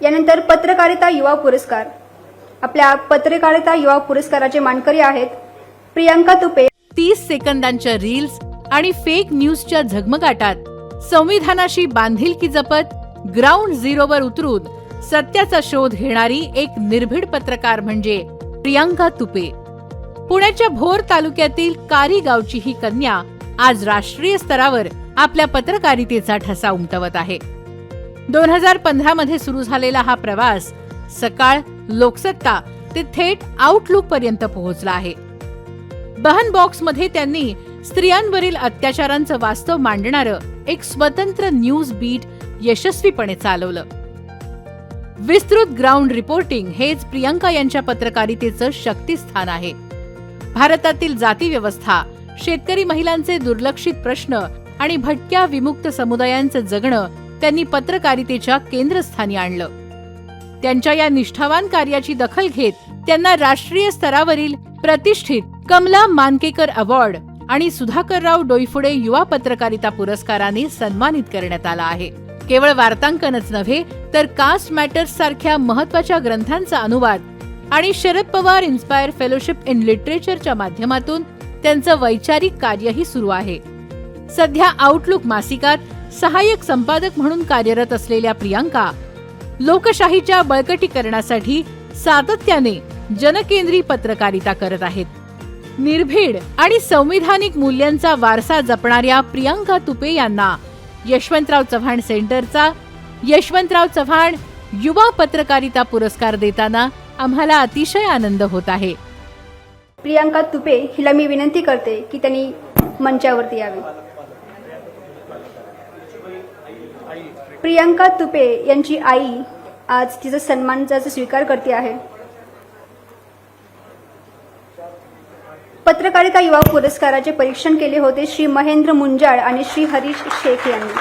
यानंतर पत्रकारिता युवा पुरस्कार। आपल्या पत्रकारिता युवा पुरस्काराचे मानकरी आहेत प्रियांका तुपे। 30 सेकंदांच्या रील्स आणि फेक न्यूजच्या झगमगाटात संविधानाशी बांधिलकी जपत ग्राउंड झिरोवर उतरून सत्याचा शोध घेणारी एक निर्भीड पत्रकार म्हणजे प्रियांका तुपे। पुण्याच्या भोर तालुक्यातील कारी गावची ही कन्या आज राष्ट्रीय स्तरावर आपल्या पत्रकारितेचा ठसा उमटवत आहे। 2015 मध्ये सुरू झालेला हा प्रवास सकाळ, लोकसत्ता ते थेट आउटलुक पर्यंत पोहोचला आहे। बहन बॉक्समध्ये त्यांनी स्त्रियांवरील अत्याचारांचं वास्तव मांडणारं एक स्वतंत्र न्यूज बीट यशस्वीपणे चालवलं। विस्तृत ग्राउंड रिपोर्टिंग हेच प्रियांका यांच्या पत्रकारितेचं शक्तिस्थान आहे। भारतातील जाती व्यवस्था, शेतकरी महिलांचे दुर्लक्षित प्रश्न आणि भटक्या विमुक्त समुदायांचं जगणं त्यांनी पत्रकारितेच्या केंद्रस्थानी आणलं। त्यांच्या या निष्ठावान कार्याची दखल घेत त्यांना राष्ट्रीय स्तरावरील प्रतिष्ठित कमला मानकेकर अवॉर्ड आणि सुधाकरराव डोईफोडे युवा पत्रकारिता पुरस्काराने सन्मानित करण्यात आला आहे। केवळ वार्तांकनच नव्हे तर कास्ट मॅटर्स सारख्या महत्त्वाच्या ग्रंथांचा अनुवाद आणि Sharad Pawar inspire fellowship in लिटरेचरच्या माध्यमातून त्यांचं वैचारिक कार्यही सुरू आहे। सध्या आउटलुक मासिकात सहाय्यक संपादक म्हणून कार्यरत असलेल्या प्रियांका लोकशाहीच्या बळकटीकरणासाठी सातत्याने जनकेंद्री पत्रकारिता करत आहेत। निर्भीड आणि संविधानिक मूल्यांचा वारसा जपणाऱ्या प्रियांका तुपे यांना यशवंतराव चव्हाण सेंटरचा यशवंतराव चव्हाण युवा पत्रकारिता पुरस्कार देताना आम्हाला अतिशय आनंद होत आहे। प्रियांका तुपे हिला मी विनंती करते की त्यांनी मंचावरती यावे। प्रियांका तुपे यांची आई आज तिचा सन्मानाचा स्वीकार करते आहे। पत्रकारिता युवा पुरस्काराचे परीक्षण केले होते श्री महेंद्र मुंजाळ आणि श्री हरीश शेख यांनी।